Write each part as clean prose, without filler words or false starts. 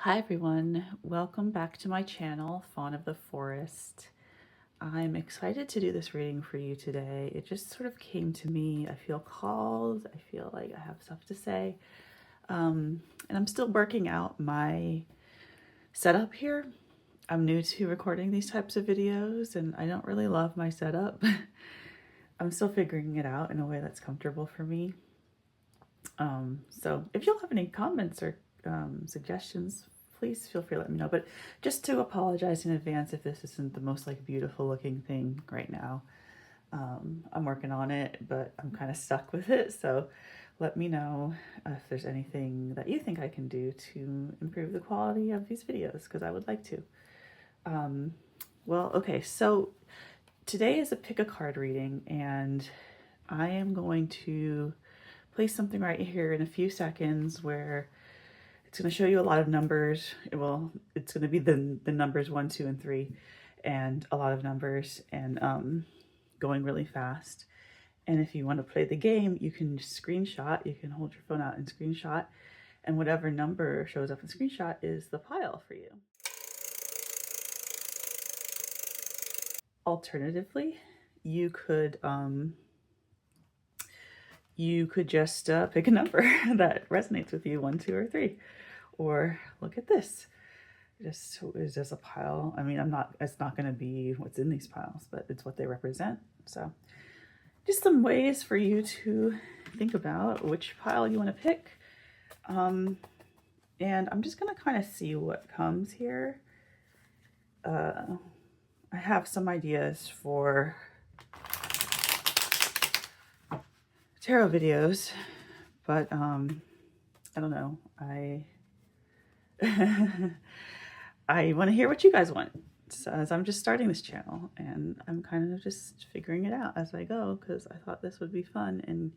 Hi everyone, welcome back to my channel, Fawn of the Forest. I'm excited to do this reading for you today. It just sort of came to me. I feel called, I feel like I have stuff to say. And I'm still working out my setup here. I'm new to recording these types of videos and I don't really love my setup. I'm still figuring it out in a way that's comfortable for me. So if you'll have any comments or suggestions, please feel free to let me know. But just to apologize in advance if this isn't the most like beautiful looking thing right now. I'm working on it, but I'm kind of stuck with it. So let me know if there's anything that you think I can do to improve the quality of these videos, because I would like to. Well, okay, so today is a pick a card reading, and I am going to place something right here in a few seconds where it's going to show you a lot of numbers. It's going to be the numbers 1, 2, and 3, and a lot of numbers, and going really fast. And if you want to play the game, you can screenshot. You can hold your phone out and screenshot, and whatever number shows up in screenshot is the pile for you. Alternatively, you could just pick a number that resonates with you, 1, 2, or 3. Or look at this. Is just a pile. I mean, it's not going to be what's in these piles, but it's what they represent. So just some ways for you to think about which pile you want to pick. And I'm just going to kind of see what comes here. I have some ideas for tarot videos, but I don't know. I want to hear what you guys want. So, as I'm just starting this channel and I'm kind of just figuring it out as I go, because I thought this would be fun and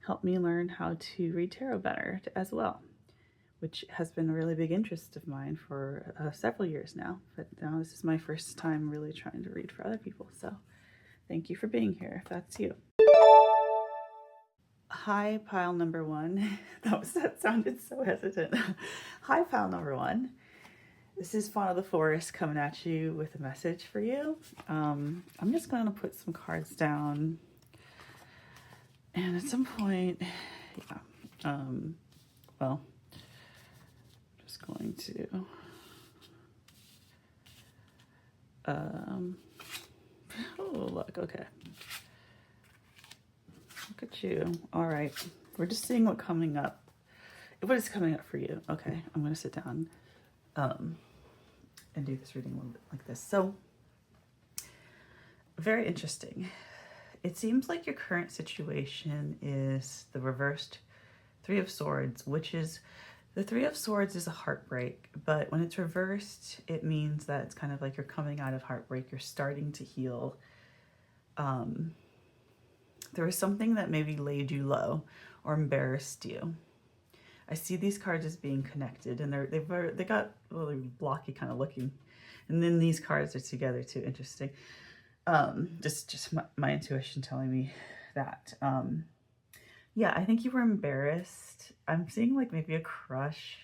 help me learn how to read tarot better as well, which has been a really big interest of mine for several years now. But now this is my first time really trying to read for other people. So thank you for being here if that's you. Hi, pile number 1. That sounded so hesitant. Hi, pile number 1. This is Fawn of the Forest coming at you with a message for you. I'm just going to put some cards down. And at some point, yeah, well, just going to, oh, look, okay. Look at you. All right. We're just seeing what is coming up for you. Okay, I'm going to sit down. And do this reading a little bit like this. So, very interesting. It seems like your current situation is the reversed 3 of Swords, which is, the 3 of Swords is a heartbreak, but when it's reversed, it means that it's kind of like you're coming out of heartbreak, you're starting to heal. There was something that maybe laid you low or embarrassed you. I see these cards as being connected, and they got really blocky kind of looking, and then these cards are together too. Interesting. Just my intuition telling me that. Yeah, I think you were embarrassed. I'm seeing like maybe a crush,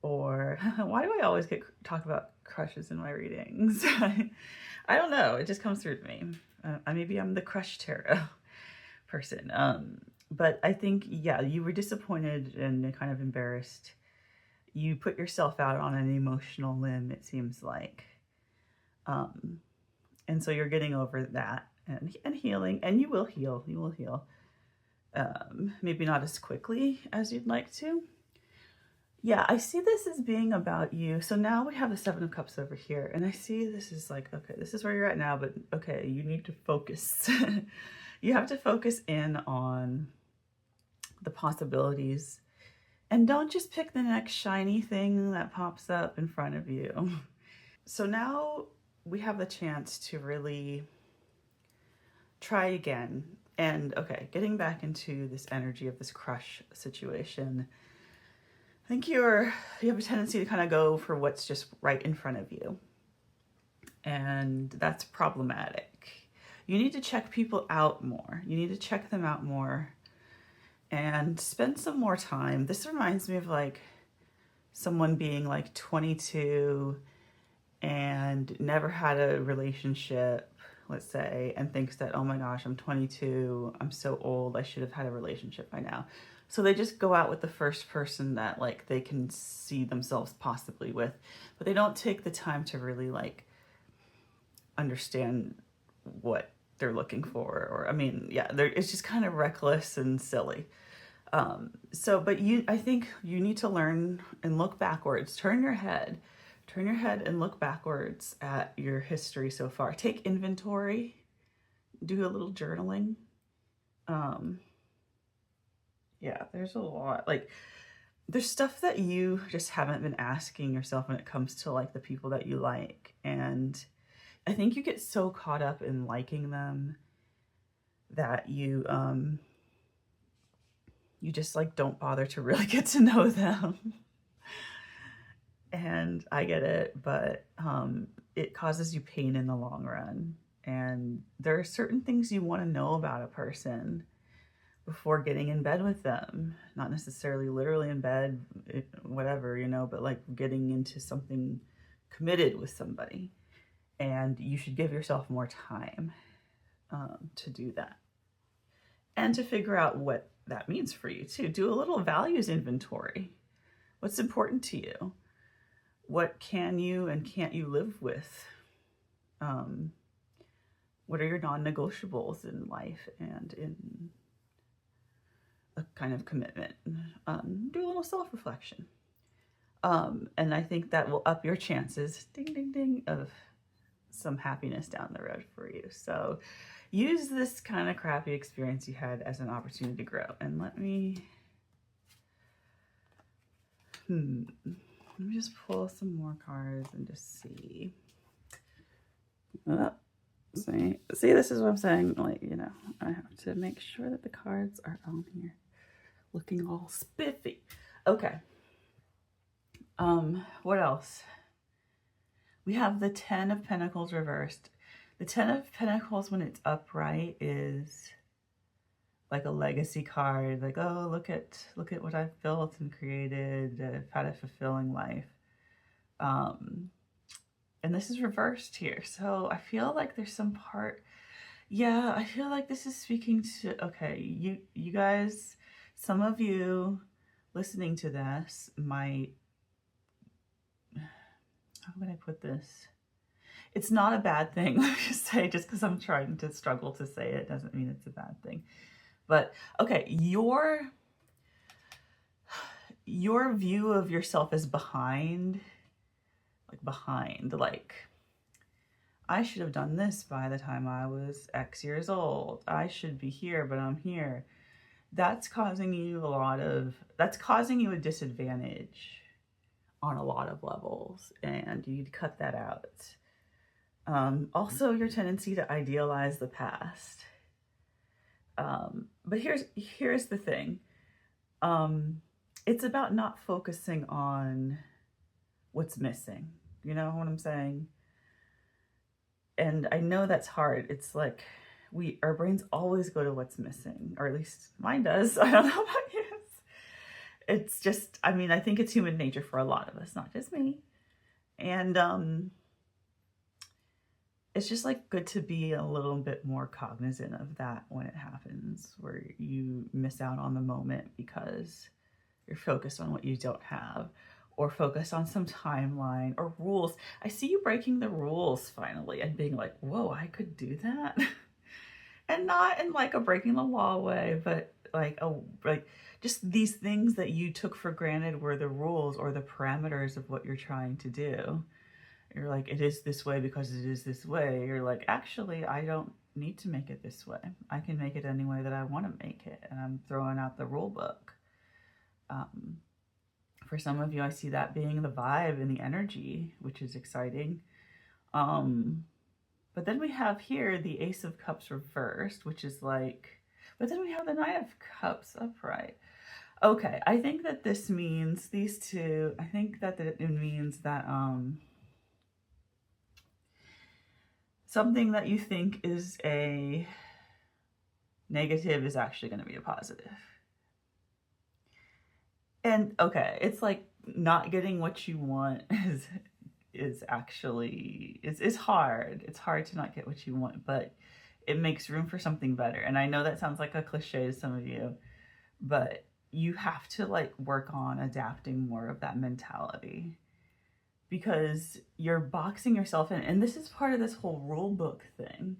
or why do I always talk about crushes in my readings? I don't know. It just comes through to me. Maybe I'm the crush tarot person. But I think, yeah, you were disappointed and kind of embarrassed. You put yourself out on an emotional limb, it seems like. And so you're getting over that and healing, and you will heal. You will heal. Maybe not as quickly as you'd like to. Yeah, I see this as being about you. So now we have the 7 of Cups over here, and I see this is like, okay, this is where you're at now, but okay, you need to focus. You have to focus in on the possibilities, and don't just pick the next shiny thing that pops up in front of you. So now we have the chance to really try again. And okay, getting back into this energy of this crush situation, I think you have a tendency to kind of go for what's just right in front of you. And that's problematic. You need to check people out more. You need to check them out more and spend some more time. This reminds me of like someone being like 22 and never had a relationship, let's say, and thinks that, oh my gosh, I'm 22, I'm so old, I should have had a relationship by now. So they just go out with the first person that like they can see themselves possibly with, but they don't take the time to really like understand what they're looking for. Or I mean, yeah, it's just kind of reckless and silly. But I think you need to learn and look backwards. Turn your head and look backwards at your history so far. Take inventory, do a little journaling. Um, yeah, there's a lot. Like, there's stuff that you just haven't been asking yourself when it comes to like the people that you like. And I think you get so caught up in liking them that you just like don't bother to really get to know them. And I get it, but it causes you pain in the long run. And there are certain things you want to know about a person before getting in bed with them. Not necessarily literally in bed, whatever, but like getting into something committed with somebody. And you should give yourself more time to do that. And to figure out what that means for you too. Do a little values inventory. What's important to you? What can you and can't you live with? What are your non-negotiables in life and in a kind of commitment? Do a little self-reflection. And I think that will up your chances, ding, ding, ding, of some happiness down the road for you. So use this kind of crappy experience you had as an opportunity to grow. And let me just pull some more cards and just see. See, this is what I'm saying. Like, I have to make sure that the cards are on here looking all spiffy. Okay. What else? We have the 10 of Pentacles reversed. The 10 of Pentacles, when it's upright, is like a legacy card. Like, oh, look at what I've built and created. I've had a fulfilling life. And this is reversed here. So I feel like there's some part. Yeah, I feel like this is speaking to, okay, you guys, some of you listening to this might, how can I put this? It's not a bad thing. Let me just say, just because I'm trying to struggle to say it doesn't mean it's a bad thing. But okay, your view of yourself is behind, like, I should have done this by the time I was X years old. I should be here, but I'm here. That's causing you a disadvantage on a lot of levels, and you need to cut that out. Also, your tendency to idealize the past. But here's the thing. It's about not focusing on what's missing. You know what I'm saying? And I know that's hard. It's like our brains always go to what's missing, or at least mine does. I don't know about yours. It's just, I mean, I think it's human nature for a lot of us, not just me. And it's just like good to be a little bit more cognizant of that when it happens, where you miss out on the moment because you're focused on what you don't have, or focused on some timeline or rules. I see you breaking the rules finally and being like, whoa, I could do that. And not in like a breaking the law way, but like just these things that you took for granted were the rules or the parameters of what you're trying to do. You're like, it is this way because it is this way. You're like, actually, I don't need to make it this way. I can make it any way that I want to make it. And I'm throwing out the rule book. For some of you, I see that being the vibe and the energy, which is exciting. But then we have here the Ace of Cups reversed, which is like, but then we have the Knight of Cups upright. Okay, I think that this means these two, I think that it means that something that you think is a negative is actually going to be a positive. And okay, it's like not getting what you want is actually it's hard. It's hard to not get what you want, but it makes room for something better. And I know that sounds like a cliche to some of you, but you have to like work on adapting more of that mentality, because you're boxing yourself in. And this is part of this whole rule book thing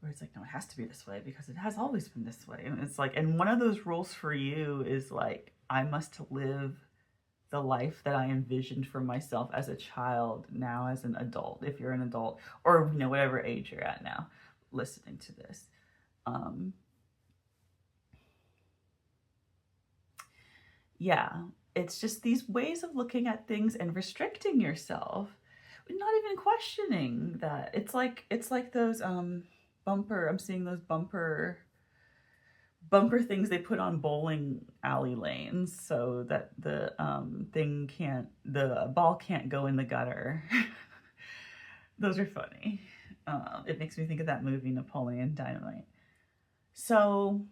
where it's like, no, it has to be this way because it has always been this way. And it's like, and one of those rules for you is like, I must live the life that I envisioned for myself as a child, now as an adult, if you're an adult, or you know, whatever age you're at now listening to this. Yeah, it's just these ways of looking at things and restricting yourself, not even questioning that. It's like those bumper, I'm seeing those bumper things they put on bowling alley lanes so that the ball can't go in the gutter. Those are funny. It makes me think of that movie Napoleon Dynamite. So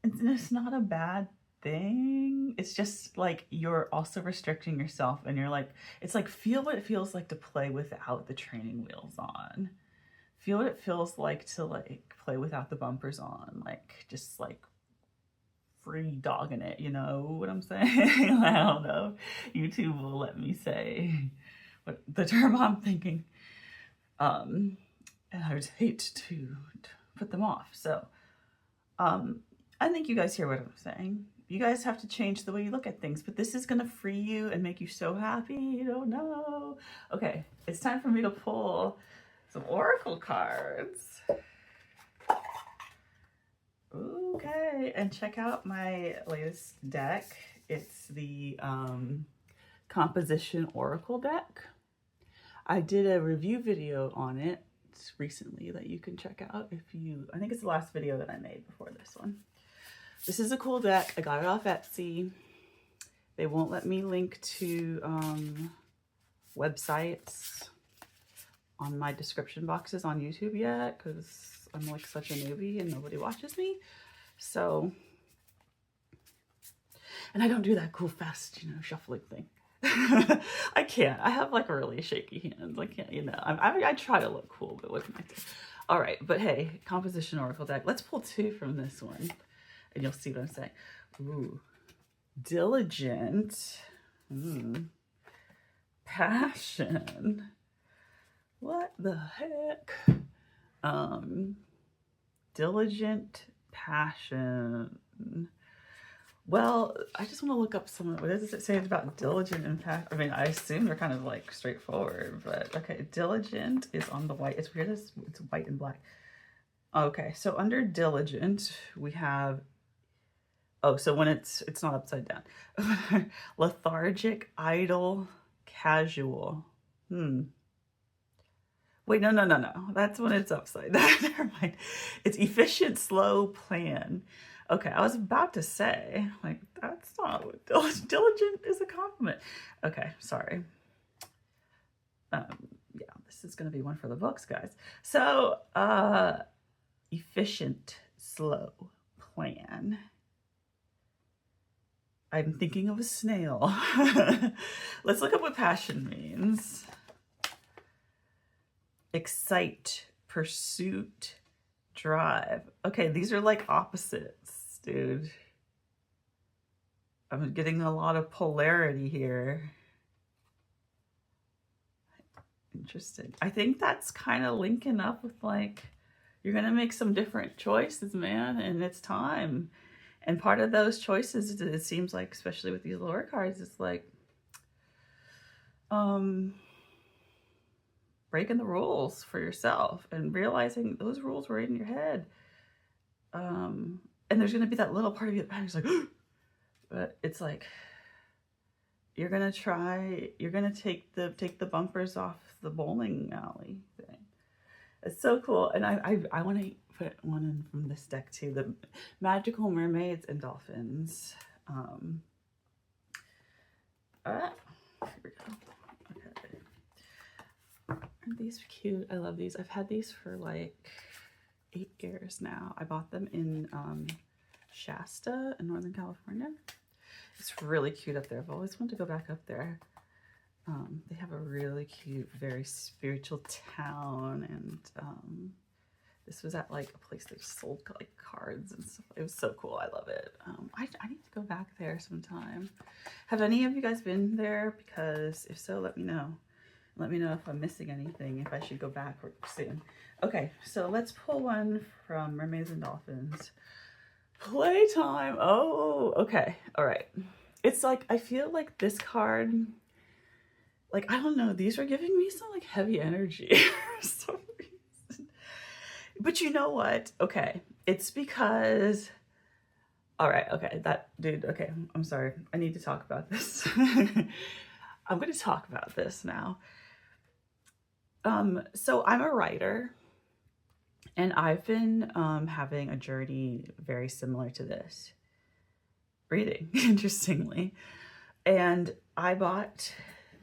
it's not a bad thing. It's just like you're also restricting yourself, and you're like, it's like, feel what it feels like to play without the training wheels on. Feel what it feels like to like play without the bumpers on, like just like free dogging it, you know what I'm saying? I don't know. YouTube will let me say what the term I'm thinking. And I would hate to put them off. So I think you guys hear what I'm saying. You guys have to change the way you look at things, but this is gonna free you and make you so happy. You don't know. Okay, it's time for me to pull some oracle cards. Okay, and check out my latest deck. It's the Composition Oracle deck. I did a review video on it recently that you can check out if you, I think it's the last video that I made before this one. This is a cool deck. I got it off Etsy. They won't let me link to websites on my description boxes on YouTube yet because I'm like such a newbie and nobody watches me. So, and I don't do that cool fast, you know, shuffling thing. I can't. I have like really shaky hands. I can't, you know. I try to look cool, but what can I do? All right, but hey, Composition Oracle deck. Let's pull two from this one, and you'll see what I'm saying. Ooh, Diligent, Passion. What the heck? Diligent, Passion. Well, I just want to look up some, what does it say about diligent and passion? I mean, I assume they're kind of like straightforward, but okay. Diligent is on the white. It's weird, it's white and black. Okay, so under diligent, we have, oh, so when it's not upside down. Lethargic, idle, casual. Wait, no. That's when it's upside down. Never mind. It's efficient, slow, plan. Okay, I was about to say, like, that's not what diligent is a compliment. Okay, sorry. Yeah, this is going to be one for the books, guys. So, efficient, slow, plan. I'm thinking of a snail. Let's look up what passion means. Excite, pursuit, drive. Okay, these are like opposites, dude. I'm getting a lot of polarity here. Interesting. I think that's kind of linking up with like, you're going to make some different choices, man, and it's time. And part of those choices, it seems like, especially with these lower cards, it's like, breaking the rules for yourself and realizing those rules were in your head. And there's going to be that little part of you that is like, but it's like, you're going to take the bumpers off the bowling alley thing. It's so cool. And I want to put one in from this deck too, the Magical Mermaids and Dolphins. Here we go. Okay. Aren't these cute? I love these. I've had these for like 8 years now. I bought them in Shasta in Northern California. It's really cute up there. I've always wanted to go back up there. They have a really cute, very spiritual town, and this was at like a place that sold like cards and stuff. It was so cool. I love it. I need to go back there sometime. Have any of you guys been there? Because if so, let me know. Let me know if I'm missing anything, if I should go back soon. Okay, so let's pull one from Mermaids and Dolphins. Playtime. Oh, okay. All right. It's like, I feel like this card, like, I don't know, these are giving me some like heavy energy for some reason. But you know what? Okay. It's because, all right. Okay. That dude. Okay. I'm sorry. I need to talk about this. I'm going to talk about this now. So I'm a writer, and I've been having a journey very similar to this. Reading, interestingly. And I bought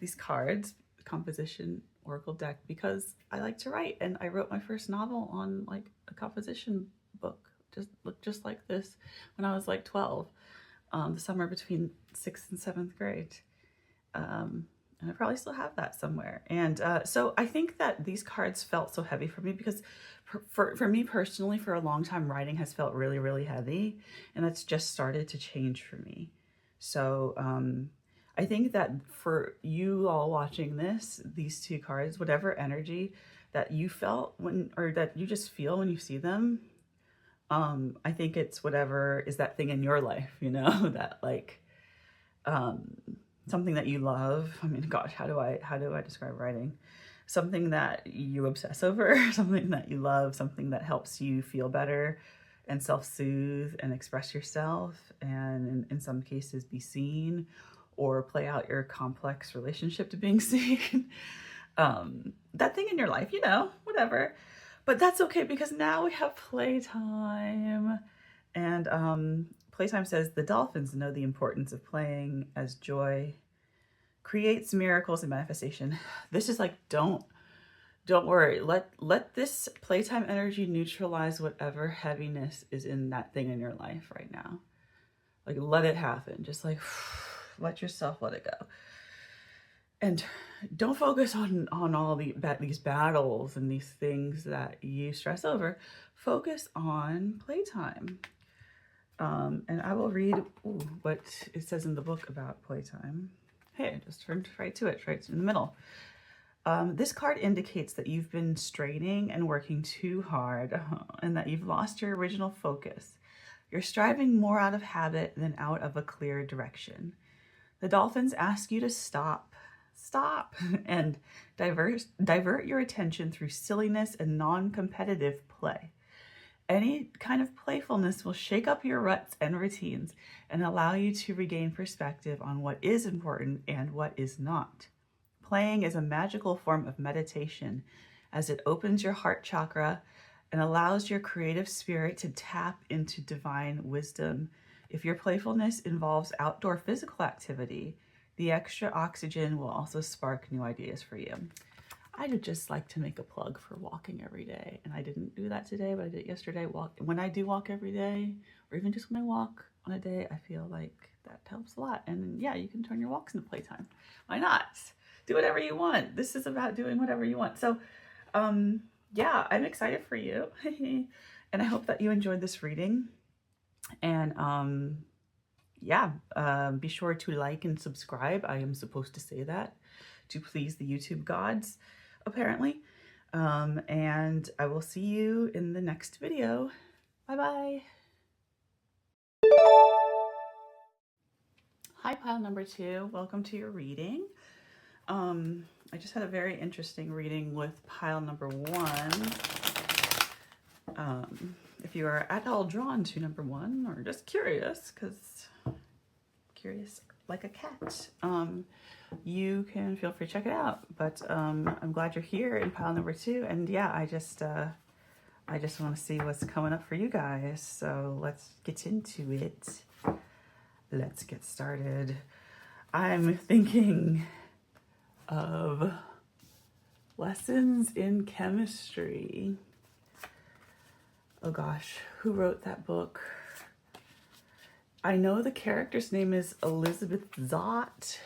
these cards, composition oracle deck, because I like to write, and I wrote my first novel on like a composition book, just like this, when I was like 12, the summer between 6th and 7th grade. And I probably still have that somewhere. And so I think that these cards felt so heavy for me because for me personally, for a long time, writing has felt really, really heavy, and that's just started to change for me. So I think that for you all watching this, these two cards, whatever energy that you felt when, or that you just feel when you see them, I think it's whatever is that thing in your life, you know, that like, something that you love. I mean, gosh, how do I describe writing? Something that you obsess over, something that you love, something that helps you feel better and self-soothe and express yourself, and in some cases be seen or play out your complex relationship to being seen. That thing in your life, you know, whatever. But that's okay, because now we have playtime. And Playtime says the dolphins know the importance of playing, as joy creates miracles and manifestation. This is like, don't worry. Let this playtime energy neutralize whatever heaviness is in that thing in your life right now. Like, let it happen. Just like let yourself let it go. And don't focus on all these battles and these things that you stress over. Focus on playtime. And I will read what it says in the book about playtime. Hey, I just turned right to it, right in the middle. This card indicates that you've been straining and working too hard, and that you've lost your original focus. You're striving more out of habit than out of a clear direction. The dolphins ask you to stop, and divert your attention through silliness and non-competitive play. Any kind of playfulness will shake up your ruts and routines and allow you to regain perspective on what is important and what is not. Playing is a magical form of meditation, as it opens your heart chakra and allows your creative spirit to tap into divine wisdom. If your playfulness involves outdoor physical activity, the extra oxygen will also spark new ideas for you. I would just like to make a plug for walking every day. And I didn't do that today, but I did it yesterday. When I do walk every day, or even just when I walk on a day, I feel like that helps a lot. And yeah, you can turn your walks into playtime. Why not? Do whatever you want. This is about doing whatever you want. So yeah, I'm excited for you. And I hope that you enjoyed this reading. And yeah, be sure to like and subscribe. I am supposed to say that to please the YouTube gods, apparently. And I will see you in the next video. Bye-bye. Hi, pile number 2. Welcome to your reading. I just had a very interesting reading with pile number 1. If you are at all drawn to number 1, or just curious, because curious like a cat, you can feel free to check it out. But I'm glad you're here in pile number 2, and yeah, I just want to see what's coming up for you guys. So let's get into it. Let's get started. I'm thinking of lessons in chemistry. Oh gosh, who wrote that book? I know the character's name is Elizabeth Zott.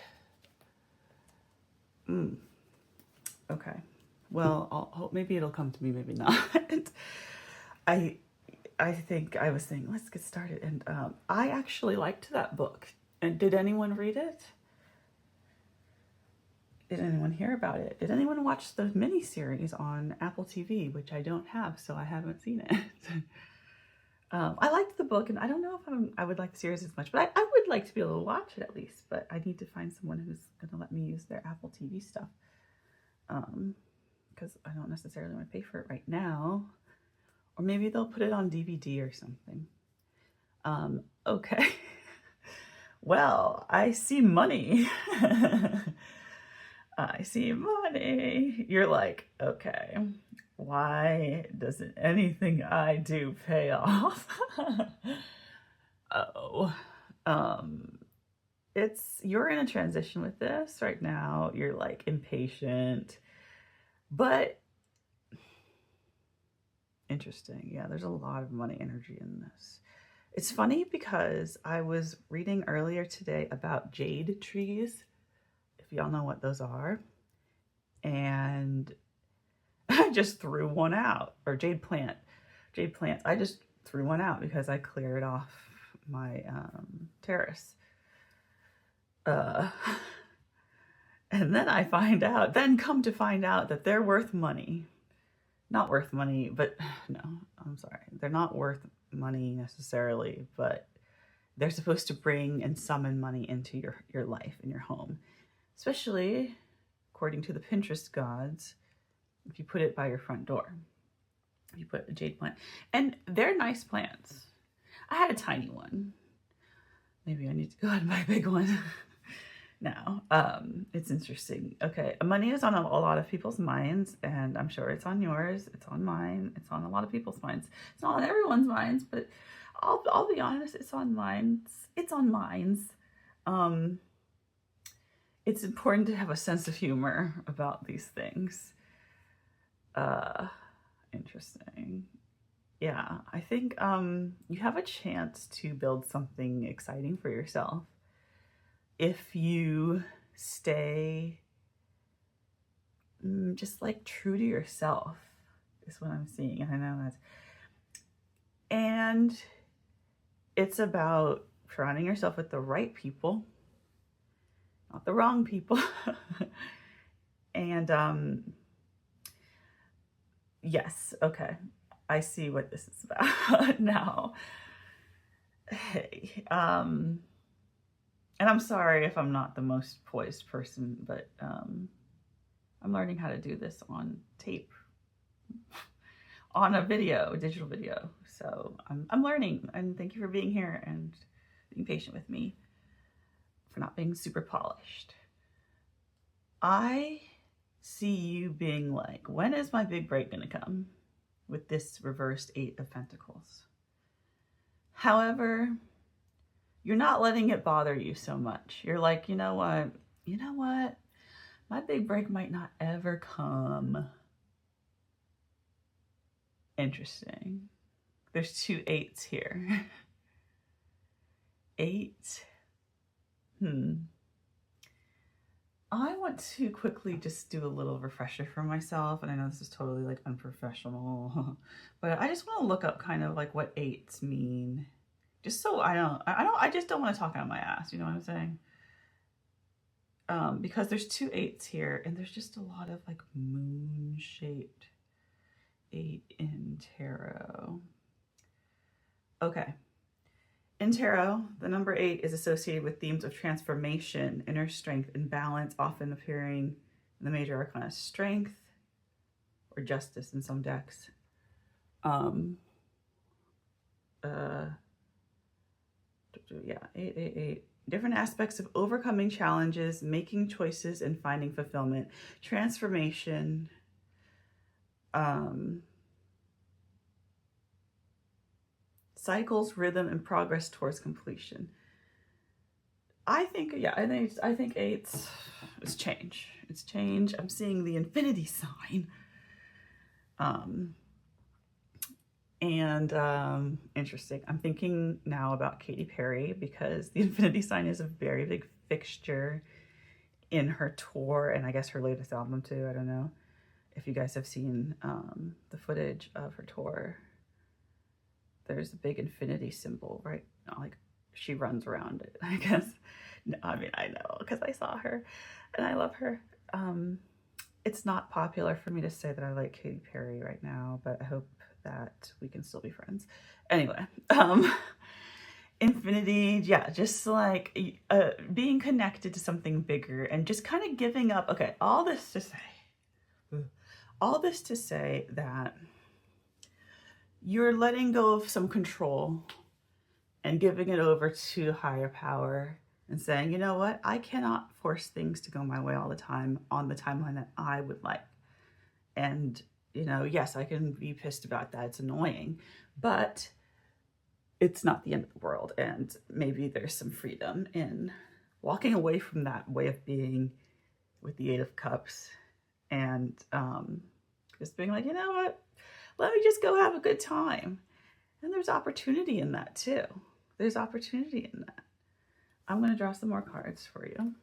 Okay. Well, I'll hope maybe it'll come to me, maybe not. I I think I was saying, let's get started. And I actually liked that book. And did anyone read it? Did anyone hear about it? Did anyone watch the miniseries on Apple TV, which I don't have, so I haven't seen it. I liked the book, and I don't know if I would like the series as much, but I would like to be able to watch it at least. But I need to find someone who's going to let me use their Apple TV stuff, because I don't necessarily want to pay for it right now. Or maybe they'll put it on DVD or something. Okay. Well, I see money. I see money. You're like, okay, why doesn't anything I do pay off? Oh, you're in a transition with this right now. You're like impatient, but interesting. Yeah, there's a lot of money energy in this. It's funny because I was reading earlier today about jade trees, if y'all know what those are, and I just threw one out. Or jade plants. I just threw one out because I cleared off my terrace. And then come to find out that they're worth money. Not worth money, but no, I'm sorry. They're not worth money necessarily, but they're supposed to bring and summon money into your life and your home. Especially, according to the Pinterest gods, if you put it by your front door. If you put a jade plant. And they're nice plants. I had a tiny one. Maybe I need to go out and buy a big one. Now, it's interesting. Okay, money is on a lot of people's minds, and I'm sure it's on yours. It's on mine. It's on a lot of people's minds. It's not on everyone's minds, but I'll be honest. It's on minds. It's on minds. It's important to have a sense of humor about these things. Interesting. Yeah, I think you have a chance to build something exciting for yourself if you stay just like true to yourself, is what I'm seeing. I know that. And it's about surrounding yourself with the right people, not the wrong people. And yes, okay, I see what this is about now. Hey, and I'm sorry if I'm not the most poised person, but I'm learning how to do this on tape, on a digital video. So I'm learning, and thank you for being here and being patient with me for not being super polished. I see you being like, when is my big break gonna come with this reversed 8 of Pentacles? However, you're not letting it bother you so much. You're like, you know what? My big break might not ever come. Interesting. There's 2 8s here. 8. I want to quickly just do a little refresher for myself, and I know this is totally like unprofessional, but I just want to look up kind of like what 8s mean. Just so I just don't want to talk out my ass, you know what I'm saying? Because there's 2 8s here, and there's just a lot of like moon-shaped 8 in tarot. Okay. In tarot, the number 8 is associated with themes of transformation, inner strength, and balance, often appearing in the major arcana strength or justice in some decks. Yeah, 8. Different aspects of overcoming challenges, making choices, and finding fulfillment. Transformation. Cycles, rhythm, and progress towards completion. I think 8's it's change. It's change. I'm seeing the infinity sign. And interesting. I'm thinking now about Katy Perry because the infinity sign is a very big fixture in her tour and I guess her latest album too. I don't know if you guys have seen the footage of her tour. There's a big infinity symbol, right? Like she runs around it, I guess. No, I mean, I know because I saw her and I love her. It's not popular for me to say that I like Katy Perry right now, but I hope that we can still be friends. Anyway, infinity, yeah, just like being connected to something bigger and just kind of giving up. Okay, all this to say that you're letting go of some control and giving it over to higher power and saying, you know what, I cannot force things to go my way all the time on the timeline that I would like. And, you know, yes, I can be pissed about that. It's annoying, but it's not the end of the world. And maybe there's some freedom in walking away from that way of being with the Eight of Cups and just being like, you know what, let me just go have a good time. And there's opportunity in that too. There's opportunity in that. I'm going to draw some more cards for you.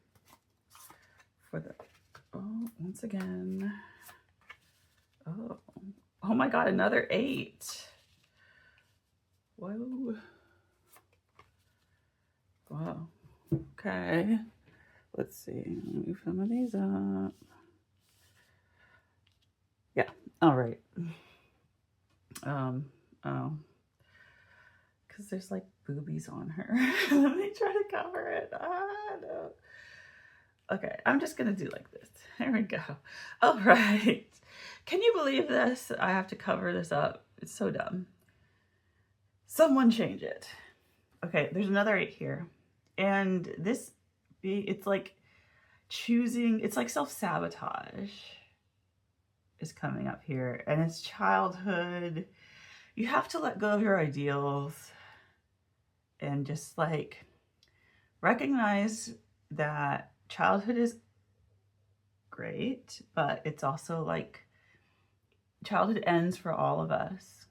Once again. Oh my God, another 8. Whoa. Wow. Okay. Let's see. Move some of these up. Yeah. All right. Oh. Because there's like boobies on her. Let me try to cover it. No. Okay, I'm just gonna do like this. There we go. All right. Can you believe this? I have to cover this up. It's so dumb. Someone change it. Okay, there's another 8 here. And it's like choosing, it's like self-sabotage is coming up here. And it's childhood. You have to let go of your ideals and just like recognize that childhood is great, but it's also like childhood ends for all of us.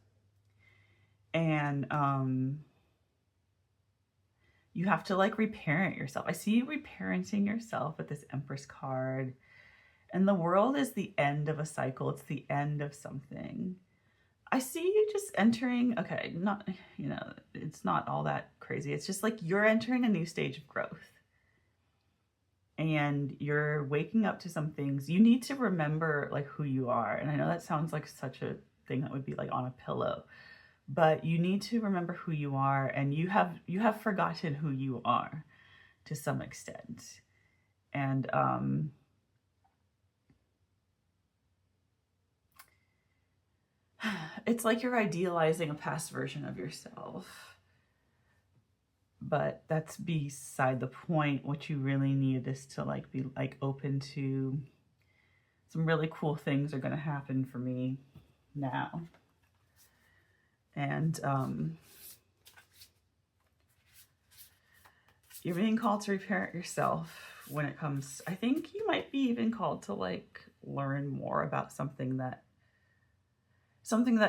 And you have to like reparent yourself. I see you reparenting yourself with this Empress card. And the world is the end of a cycle. It's the end of something. I see you just entering, okay, not, you know, it's not all that crazy. It's just like you're entering a new stage of growth. And you're waking up to some things. You need to remember like who you are. And I know that sounds like such a thing that would be like on a pillow, but you need to remember who you are, and you have forgotten who you are to some extent. And it's like you're idealizing a past version of yourself. But that's beside the point. What you really need is to like be like open to some really cool things are going to happen for me now. And you're being called to reparent yourself when it comes, I think you might be even called to like learn more about something that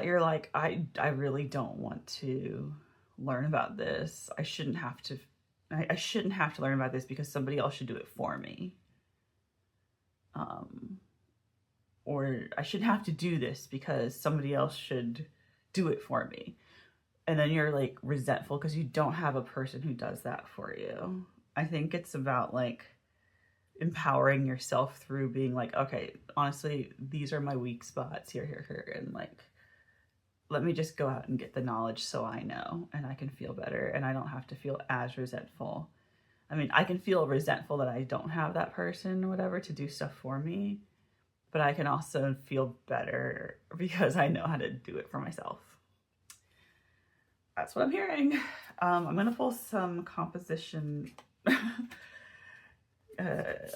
you're like, I really don't want to learn about this. I shouldn't have to learn about this because somebody else should do it for me. Or I shouldn't have to do this because somebody else should do it for me. And then you're like resentful because you don't have a person who does that for you. I think it's about like empowering yourself through being like, okay, honestly, these are my weak spots here. And like, let me just go out and get the knowledge so I know and I can feel better and I don't have to feel as resentful. I mean, I can feel resentful that I don't have that person or whatever to do stuff for me, but I can also feel better because I know how to do it for myself. That's what I'm hearing. I'm going to pull some composition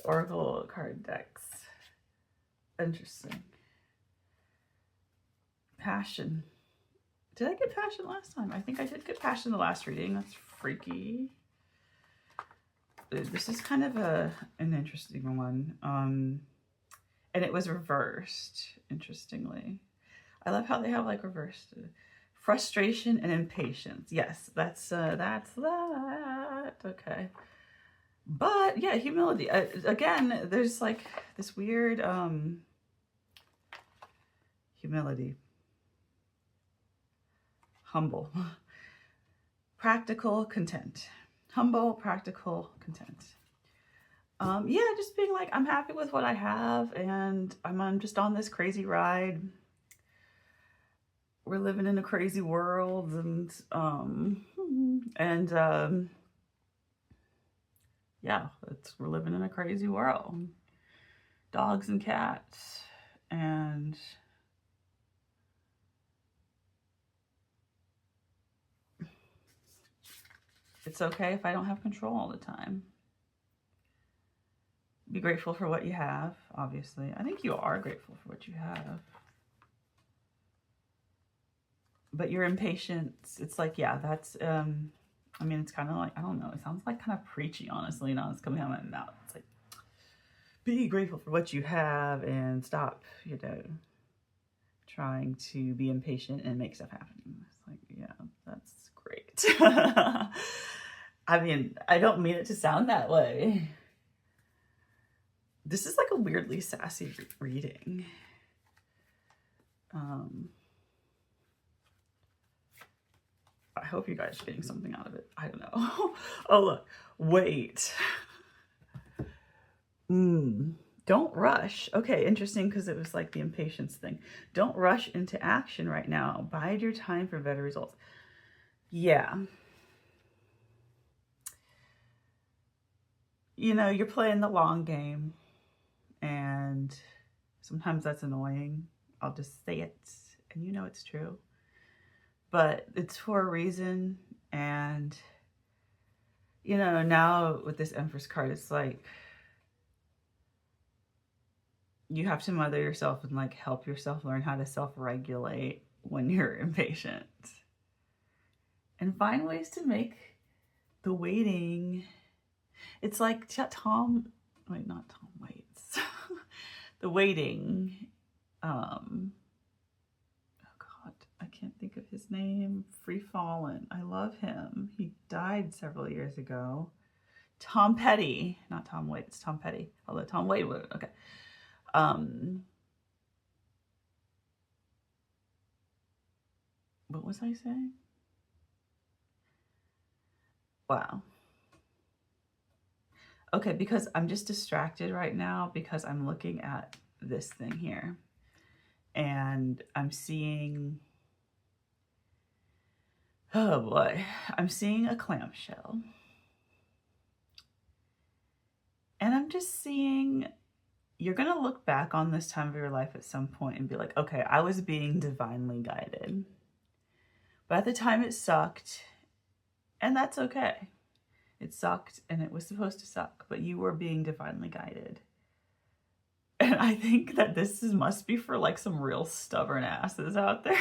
oracle card decks. Interesting. Passion. Did I get passion last time? I think I did get passion the last reading. That's freaky. This is kind of an interesting one. And it was reversed, interestingly. I love how they have like reversed Frustration and impatience. Yes, that's that. Okay. But yeah, humility. Again, there's like this weird humility. Humble. Practical, content. Humble, practical, content. Yeah, just being like, I'm happy with what I have, and I'm just on this crazy ride. We're living in a crazy world, and yeah, we're living in a crazy world. Dogs and cats, and it's okay if I don't have control all the time. Be grateful for what you have, obviously. I think you are grateful for what you have. But your impatience, it's like, yeah, that's, I mean, it's kind of like, I don't know, it sounds like kind of preachy, honestly, now it's coming out of my mouth. It's like, be grateful for what you have and stop, trying to be impatient and make stuff happen. It's like, yeah, that's great. I mean, I don't mean it to sound that way. This is like a weirdly sassy reading. I hope you guys are getting something out of it. I don't know. Oh, look. Wait. Don't rush. Okay, interesting, because it was like the impatience thing. Don't rush into action right now. Bide your time for better results. Yeah. You're playing the long game, and sometimes that's annoying. I'll just say it, and it's true. But it's for a reason, and now with this Empress card, it's like you have to mother yourself and like help yourself learn how to self-regulate when you're impatient, and find ways to make the waiting. It's like not Tom Waits. The waiting. Oh God, I can't think of his name. Free Fallen. I love him. He died several years ago. Tom Petty, not Tom Waits. Tom Petty. Although Tom Waits would. Okay. What was I saying? Wow. Okay, because I'm just distracted right now because I'm looking at this thing here. And I'm seeing, oh boy, I'm seeing a clamshell. And I'm just seeing, you're going to look back on this time of your life at some point and be like, okay, I was being divinely guided. But at the time it sucked, and that's okay. It sucked, and it was supposed to suck, but you were being divinely guided. And I think that this must be for like some real stubborn asses out there.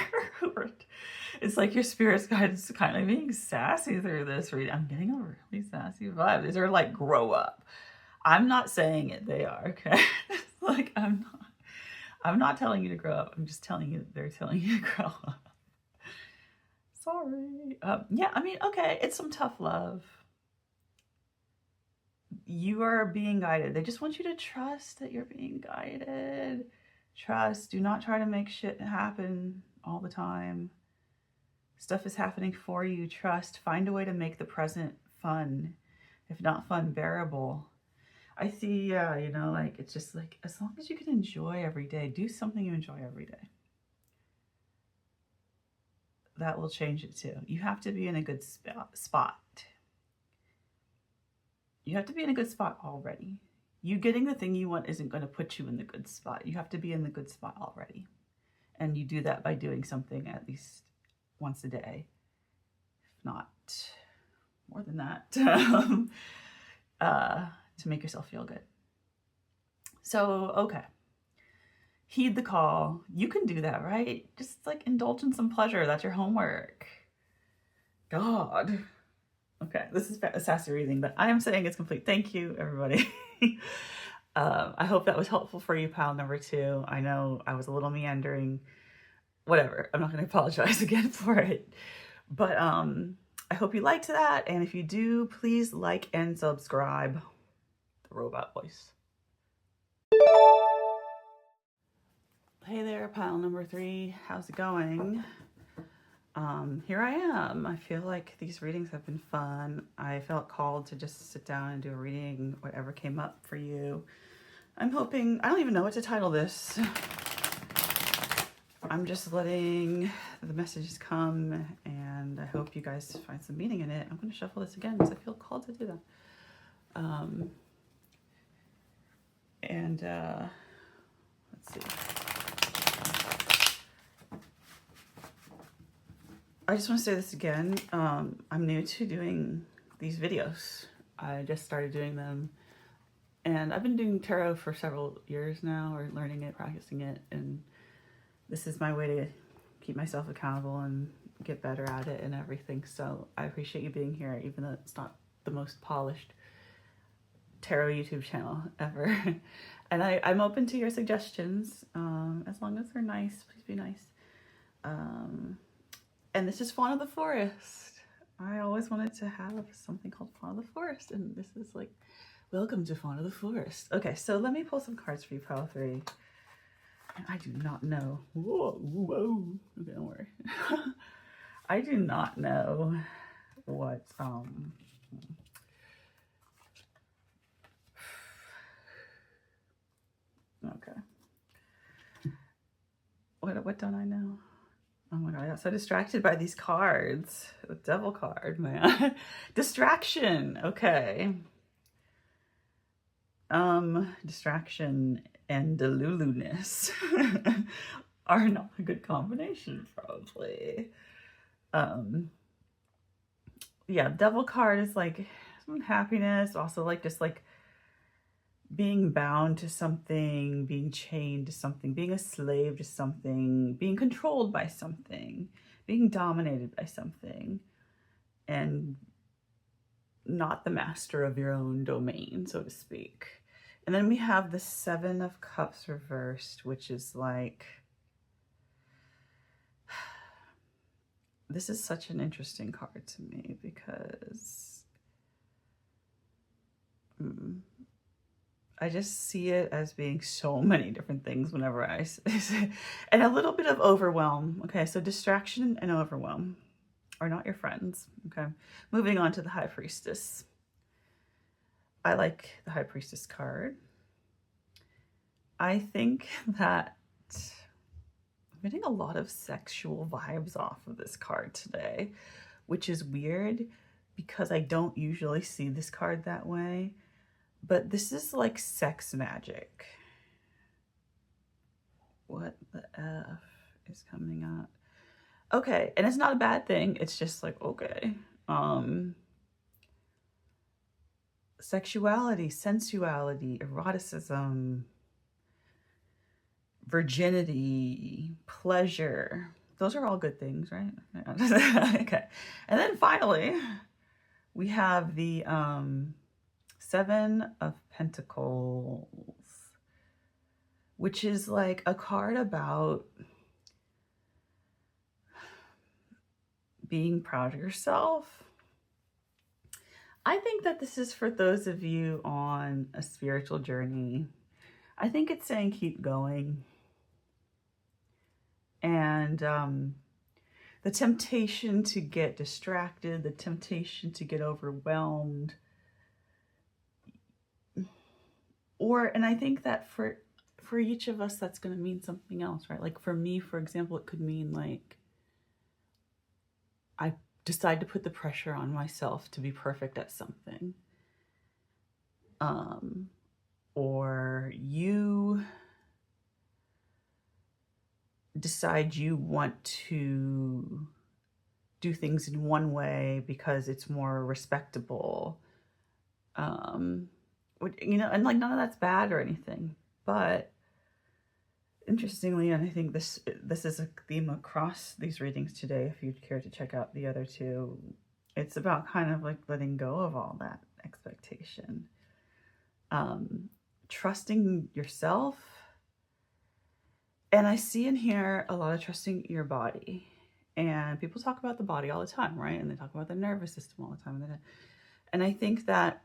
It's like your spirit's guidance kind of being sassy through this reading. I'm getting a really sassy vibe. These are like, grow up. I'm not saying it, they are, okay? Like, I'm not telling you to grow up. I'm just telling you that they're telling you to grow up. Sorry. Yeah, I mean, okay, it's some tough love. You are being guided. They just want you to trust that you're being guided. Trust. Do not try to make shit happen all the time. Stuff is happening for you. Trust. Find a way to make the present fun. If not fun, bearable. I see, like, it's just like, as long as you can enjoy every day, do something you enjoy every day. That will change it too. You have to be in a good spot. You have to be in a good spot already. You getting the thing you want isn't going to put you in the good spot. You have to be in the good spot already. And you do that by doing something at least once a day, if not more than that, to make yourself feel good. So, okay. Heed the call. You can do that, right? Just like indulge in some pleasure. That's your homework. God. Okay, this is a sassy reading, but I am saying it's complete. Thank you, everybody. I hope that was helpful for you, pile number 2. I know I was a little meandering, whatever. I'm not going to apologize again for it. But I hope you liked that. And if you do, please like and subscribe. The robot voice. Hey there, pile number 3. How's it going? Here I am. I feel like these readings have been fun. I felt called to just sit down and do a reading, whatever came up for you. I'm hoping, I don't even know what to title this. I'm just letting the messages come, and I hope you guys find some meaning in it. I'm going to shuffle this again because I feel called to do that. Let's see. I just want to say this again. I'm new to doing these videos. I just started doing them, and I've been doing tarot for several years now, or learning it, practicing it, and this is my way to keep myself accountable and get better at it and everything. So I appreciate you being here, even though it's not the most polished tarot YouTube channel ever. And I'm open to your suggestions, as long as they're nice. Please be nice. And this is Fawn of the Forest. I always wanted to have something called Fawn of the Forest, and this is like, welcome to Fawn of the Forest. Okay, so let me pull some cards for you, pile 3. I do not know. Whoa. Okay, don't worry. I do not know what okay. What don't I know? Oh my god, I got so distracted by these cards. The devil card, man. Distraction. Okay. Distraction and delulu-ness are not a good combination, probably. Yeah, devil card is like some happiness, also like just like being bound to something, being chained to something, being a slave to something, being controlled by something, being dominated by something, and not the master of your own domain, so to speak. And then we have the 7 of Cups reversed, which is like, this is such an interesting card to me because I just see it as being so many different things whenever I say, and a little bit of overwhelm. Okay, so distraction and overwhelm are not your friends. Okay, moving on to the High Priestess. I like the High Priestess card. I think that I'm getting a lot of sexual vibes off of this card today, which is weird because I don't usually see this card that way. But this is like sex magic. What the F is coming up? Okay, and it's not a bad thing. It's just like, okay. Sexuality, sensuality, eroticism, virginity, pleasure. Those are all good things, right? Okay. And then finally, we have the 7 of Pentacles, which is like a card about being proud of yourself. I think that this is for those of you on a spiritual journey. I think it's saying keep going. And the temptation to get distracted, the temptation to get overwhelmed, and I think that for each of us, that's going to mean something else, right? Like for me, for example, it could mean like I decide to put the pressure on myself to be perfect at something. Or you decide you want to do things in one way because it's more respectable. You know, and like none of that's bad or anything, but interestingly, and I think this is a theme across these readings today, if you'd care to check out the other 2, it's about kind of like letting go of all that expectation. Trusting yourself And I see and hear a lot of trusting your body. And people talk about the body all the time, right? And they talk about the nervous system all the time. And I think that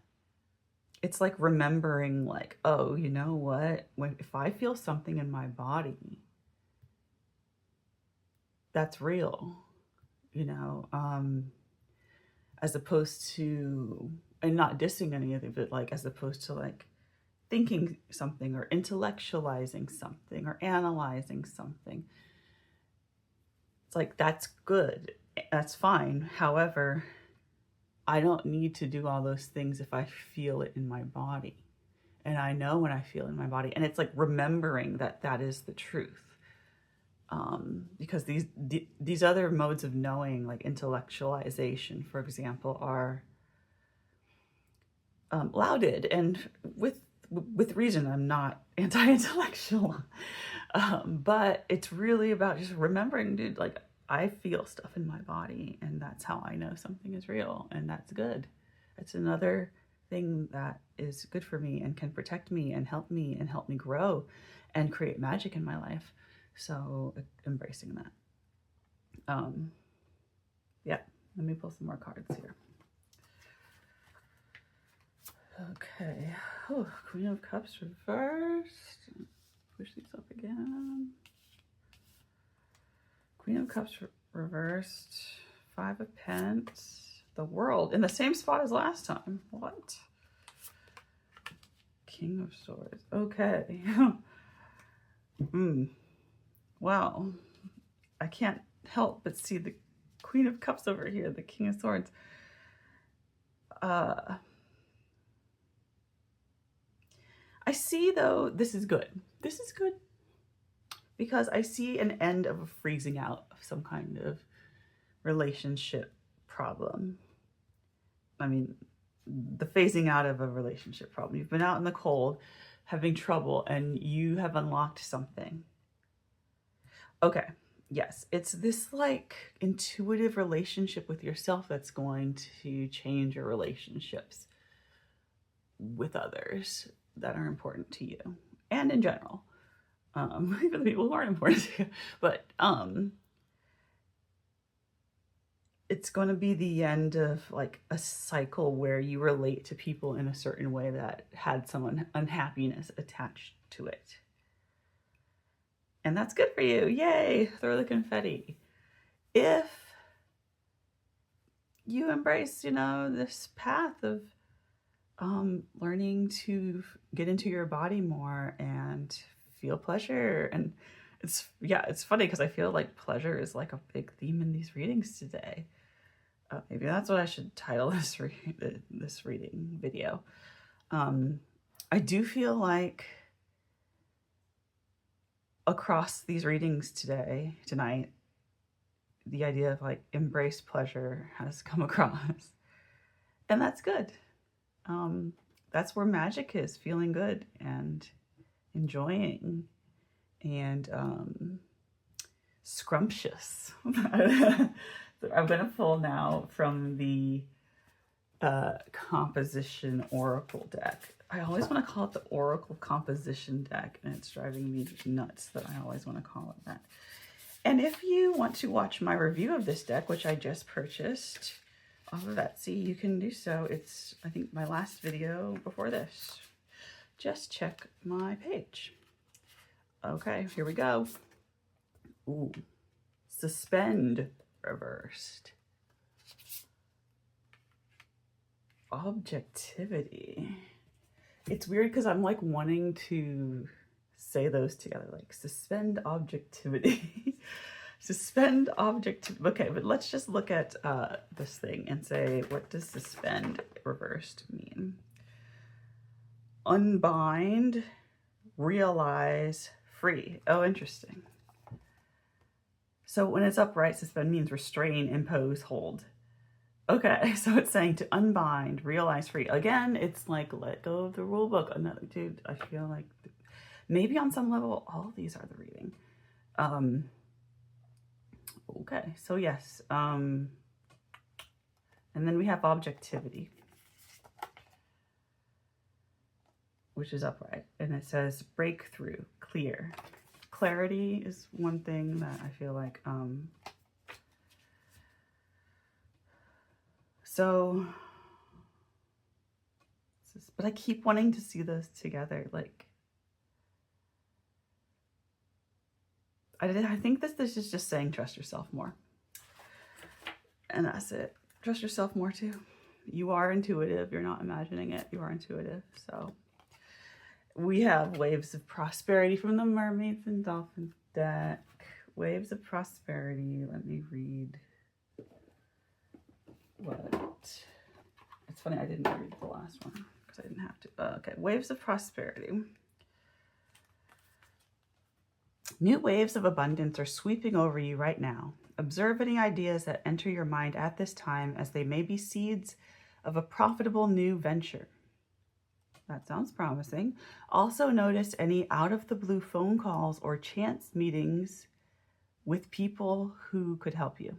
it's like remembering, like, oh, you know what? If I feel something in my body, that's real, you know, as opposed to, and not dissing any of it, but like, as opposed to like thinking something or intellectualizing something or analyzing something. It's like, that's good. That's fine. However, I don't need to do all those things if I feel it in my body. And I know when I feel in my body. And it's like remembering that that is the truth. Because these other modes of knowing, like intellectualization, for example, are lauded, and with reason. I'm not anti-intellectual, but it's really about just remembering, dude, like I feel stuff in my body, and that's how I know something is real, and that's good. It's another thing that is good for me and can protect me and help me grow and create magic in my life. So embracing that. Yeah, let me pull some more cards here. Okay. Oh, Queen of Cups reversed. Push these up again. Queen of Cups reversed. Five of Pence. The World in the same spot as last time. What? King of Swords. Okay. Well, I can't help but see the Queen of Cups over here, the King of Swords. I see, though, this is good. This is good because I see an end of a freezing out of some kind of relationship problem. I mean, the phasing out of a relationship problem. You've been out in the cold, having trouble, and you have unlocked something. Okay, yes, it's this like intuitive relationship with yourself that's going to change your relationships with others that are important to you and in general, even the people who aren't important to you. But it's going to be the end of like a cycle where you relate to people in a certain way that had some unhappiness attached to it. And that's good for you. Yay, throw the confetti. If you embrace, you know, this path of learning to get into your body more and feel pleasure. And it's funny because I feel like pleasure is like a big theme in these readings today. Maybe that's what I should title this reading video. I do feel like across these readings tonight, the idea of like embrace pleasure has come across, and that's good. That's where magic is, feeling good and enjoying and scrumptious. I'm going to pull now from the Composition Oracle deck. I always want to call it the Oracle Composition deck, and it's driving me nuts that I always want to call it that. And if you want to watch my review of this deck, which I just purchased off of Etsy, you can do so. It's, I think, my last video before this. Just check my page. Okay, here we go. Ooh, Suspend reversed. Objectivity. It's weird because I'm like wanting to say those together, like suspend objectivity. Suspend objectivity. Okay, but let's just look at this thing and say, what does suspend reversed mean? Unbind, realize, free. Oh, interesting. So when it's upright, suspend means restrain, impose, hold. Okay, so it's saying to unbind, realize, free. Again, it's like let go of the rule book. Another dude, I feel like maybe on some level, all of these are the reading. Okay, so yes. And then we have objectivity, which is upright. And it says breakthrough, clear. clarity is one thing that I feel like, but I keep wanting to see those together. Like, I think this is just saying trust yourself more. And that's it. Trust yourself more too. You are intuitive. You're not imagining it. You are intuitive. So we have Waves of Prosperity from the Mermaids and Dolphins deck. Waves of Prosperity. Let me read what. It's funny, I didn't read the last one because I didn't have to. Okay, Waves of Prosperity. New waves of abundance are sweeping over you right now. Observe any ideas that enter your mind at this time, as they may be seeds of a profitable new venture. That sounds promising. Also notice any out-of-the-blue phone calls or chance meetings with people who could help you.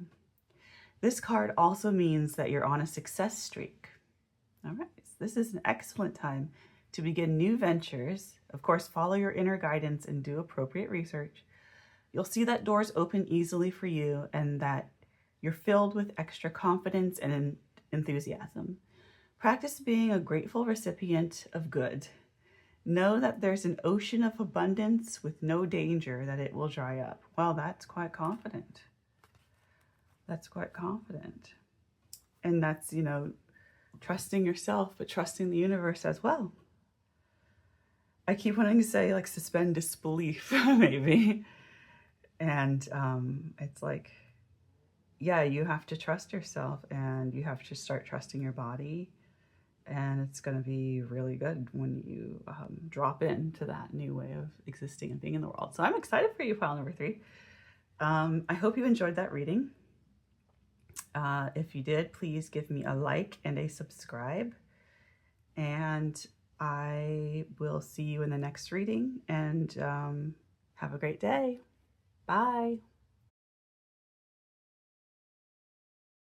This card also means that you're on a success streak. All right, so this is an excellent time to begin new ventures. Of course, follow your inner guidance and do appropriate research. You'll see that doors open easily for you and that you're filled with extra confidence and enthusiasm. Practice being a grateful recipient of good. Know that there's an ocean of abundance with no danger that it will dry up. Well, that's quite confident. That's quite confident. And that's, you know, trusting yourself, but trusting the universe as well. I keep wanting to say, like, suspend disbelief, maybe. And it's like, yeah, you have to trust yourself and you have to start trusting your body. And it's going to be really good when you drop into that new way of existing and being in the world. So I'm excited for you, pile number 3. I hope you enjoyed that reading. If you did, please give me a like and a subscribe. And I will see you in the next reading. And have a great day. Bye.